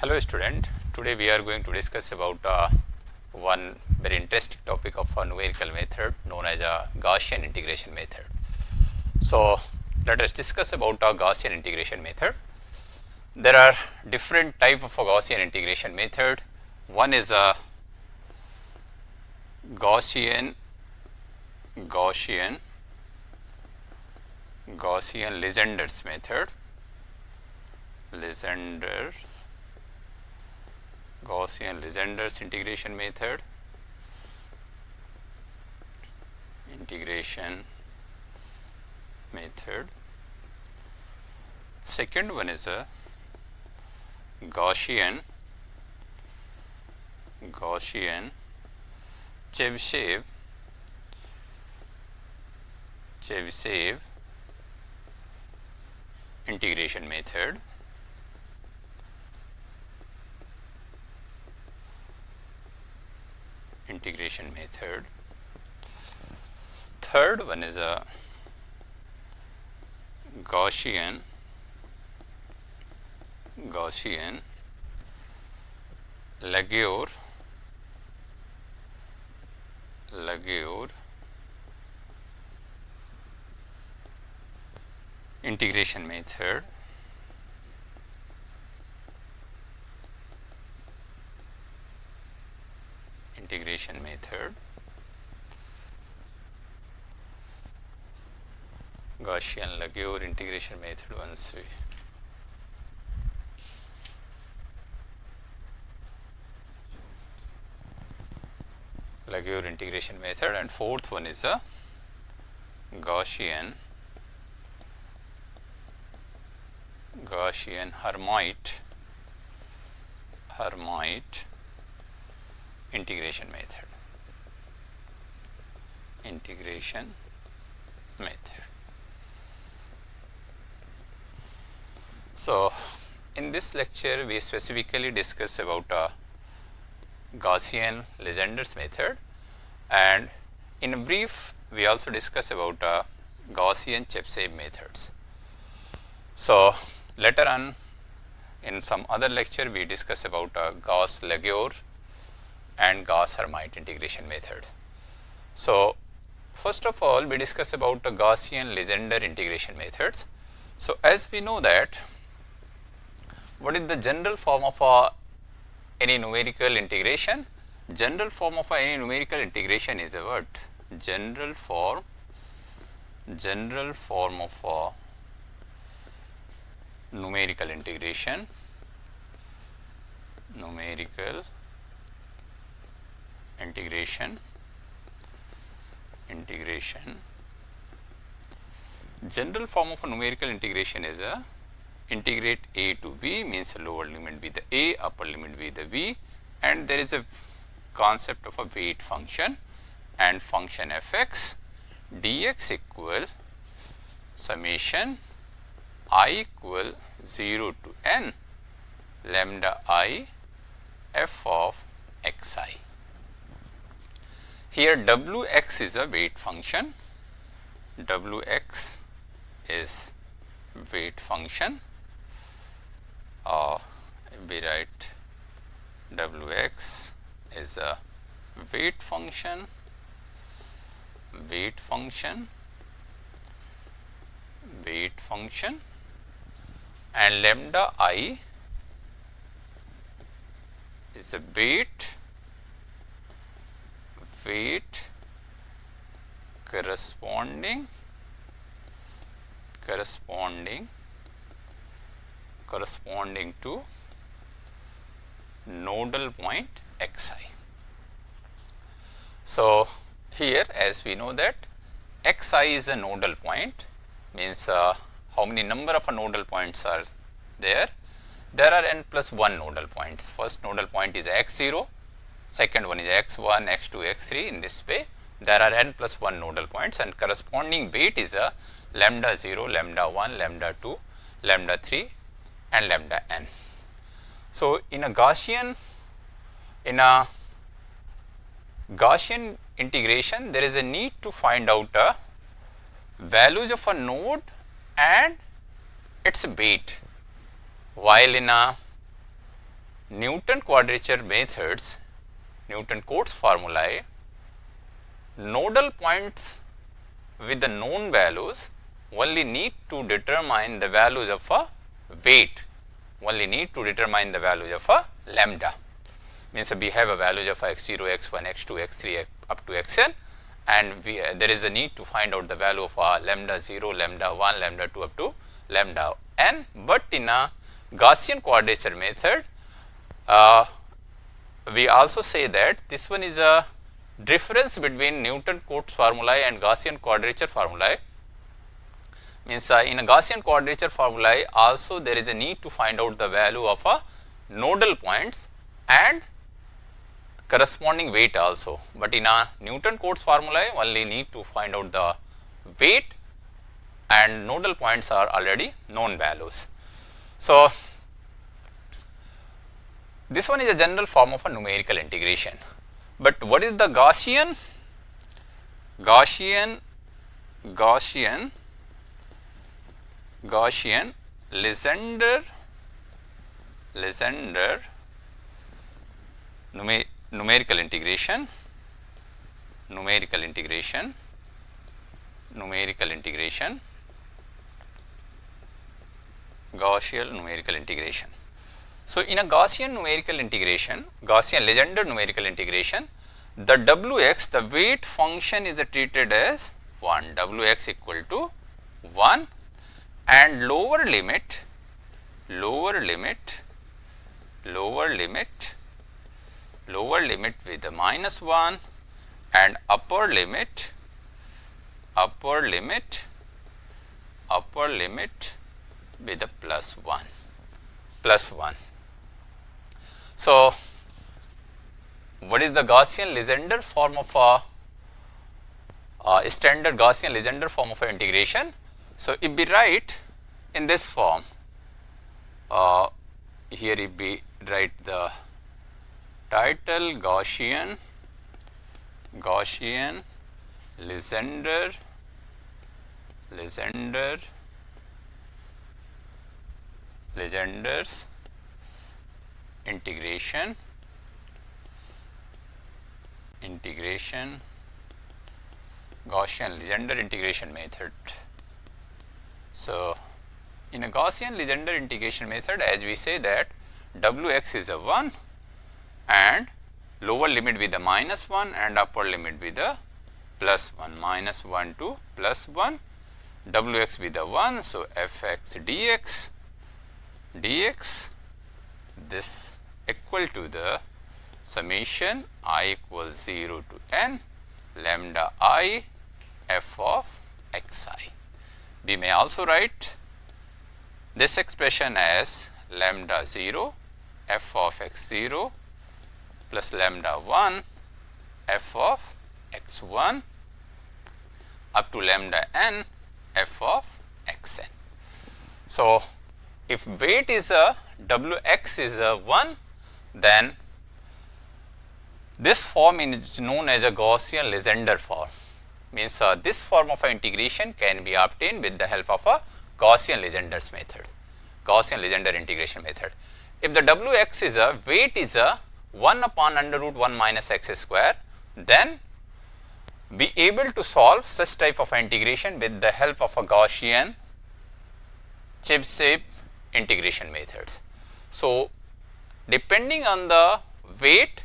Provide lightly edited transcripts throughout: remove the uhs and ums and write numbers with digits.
Hello student, today we are going to discuss about one very interesting topic of a numerical method known as a Gaussian integration method. So let us discuss about a Gaussian integration method. There are different type of a Gaussian integration method. One is a Gaussian Legenders method. Gaussian Legenders integration method. Second one is a Gaussian Chebyshev integration method. Third one is a Gaussian Laguerre integration method. Gaussian Laguerre integration method once we Laguerre integration method, and fourth one is a Gaussian Hermite integration method. So in this lecture we specifically discuss about a Gaussian Legenders method, and in a brief we also discuss about Gaussian Chebyshev methods. So later on in some other lecture we discuss about Gauss Laguerre and Gauss Hermite integration method. So first of all we discuss about the Gaussian Legender integration methods. So as we know that, what is the general form of any numerical integration? General form of any numerical integration is a what? General form of a numerical integration general form of a numerical integration is a integrate a to b, means lower limit be the a, upper limit be the b, and there is a concept of a weight function and function fx dx equal summation I equal 0 to n lambda I f of xi. Here wx is a weight function. Wx is weight function. We write wx is a weight function, and lambda I is a weight corresponding to nodal point xi. So here as we know that xi is a nodal point, means how many number of nodal points are there? There are n plus 1 nodal points. First nodal point is x0, second one is x1, x2, x3. In this way there are n plus 1 nodal points, and corresponding weight is a lambda 0, lambda 1, lambda 2, lambda 3 and lambda n. So in a Gaussian integration, there is a need to find out values of a node and its weight, while in a Newton quadrature methods, Newton-Cotes formulae, nodal points with the known values only need to determine the values of a weight, only need to determine the values of a lambda. Means we have a values of x0, x1, x2, x3 up to xn, and there is a need to find out the value of lambda 0, lambda 1, lambda 2 up to lambda n. But in a Gaussian quadrature method, we also say that this one is a difference between Newton-Cotes formulae and Gaussian quadrature formulae. Means in a Gaussian quadrature formulae also there is a need to find out the value of a nodal points and corresponding weight also, but in a Newton-Cotes formulae only need to find out the weight and nodal points are already known values. So, this one is a general form of a numerical integration, but what is the Gaussian Legendre numerical integration, Gaussian numerical integration. So, in a Gaussian numerical integration, Gaussian Legendre numerical integration, the Wx, the weight function is treated as 1, Wx equal to 1, and lower limit with the minus 1 and upper limit with the plus 1. So, what is the Gaussian Legendre form of a standard Gaussian Legendre form of a integration? So, if we write in this form, here if we write the title Gaussian Legendre's integration Gaussian Legendre integration method. So, in a Gaussian Legendre integration method, as we say that Wx is a 1 and lower limit with the minus 1 and upper limit with the plus 1, minus 1 to plus 1, Wx with the 1. So, fx dx this equal to the summation I equals 0 to n lambda I f of xi. We may also write this expression as lambda 0 f of x0 plus lambda 1 f of x1 up to lambda n f of xn. So, if weight is a Wx is a 1, then this form is known as a Gaussian Legendre form. Means this form of integration can be obtained with the help of a Gaussian Legendre's method, Gaussian Legendre integration method. If the Wx is a weight is a 1 upon under root 1 minus x square, then be able to solve such type of integration with the help of a Gaussian Chebyshev integration methods. So, depending on the weight,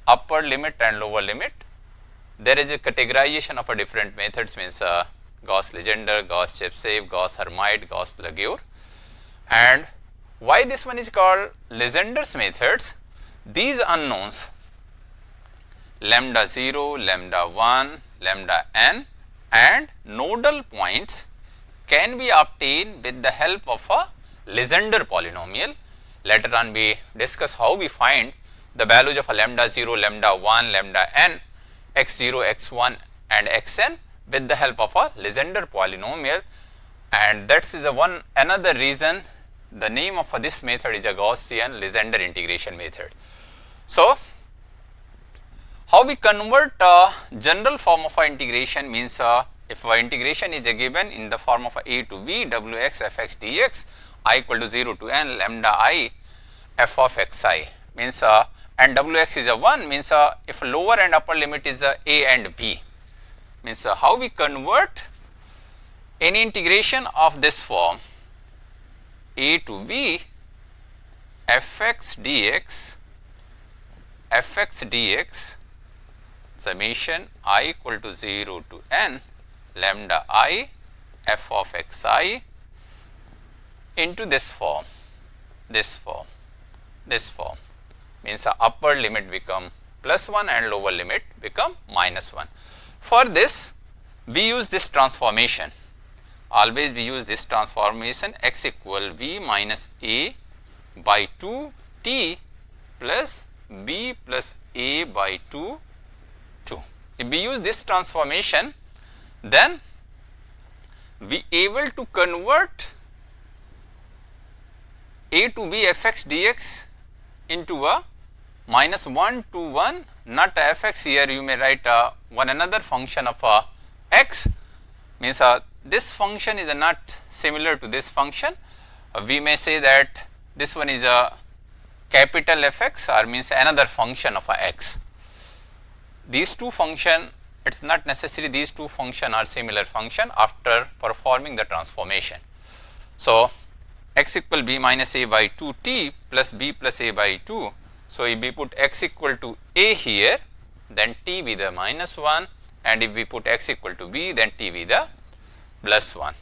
upper limit and lower limit, there is a categorization of a different methods, means Gauss Legendre, Gauss Chebyshev, Gauss Hermite, Gauss Laguerre. And why this one is called Legendre's methods? These unknowns lambda 0, lambda 1, lambda n and nodal points can be obtained with the help of a Legendre polynomial. Later on we discuss how we find the values of a lambda 0, lambda 1, lambda n, x0, x1 and xn with the help of a Legendre polynomial, and that is another reason the name of this method is a Gaussian Legendre integration method. So, how we convert a general form of integration means if integration is given in the form of a to b Wx fx dx I equal to 0 to n lambda I f of xi means and wx is a 1 means if lower and upper limit is a and b means how we convert any integration of this form a to b fx dx summation I equal to 0 to n lambda I f of xi into this form means the upper limit become plus 1 and lower limit become minus 1. For this we use this transformation, always we use this transformation x equal v minus a by 2 t plus b plus a by 2 2. If we use this transformation, then we able to convert a to b fx dx into a minus 1 to 1, not fx here you may write one another function of x means this function is not similar to this function. We may say that this one is a capital Fx or means another function of x. These two function, it is not necessary these two function are similar function after performing the transformation. So, x equal b minus a by 2 t plus b plus a by 2. So, if we put x equal to a here, then t be the minus 1, and if we put x equal to b, then t be the plus 1.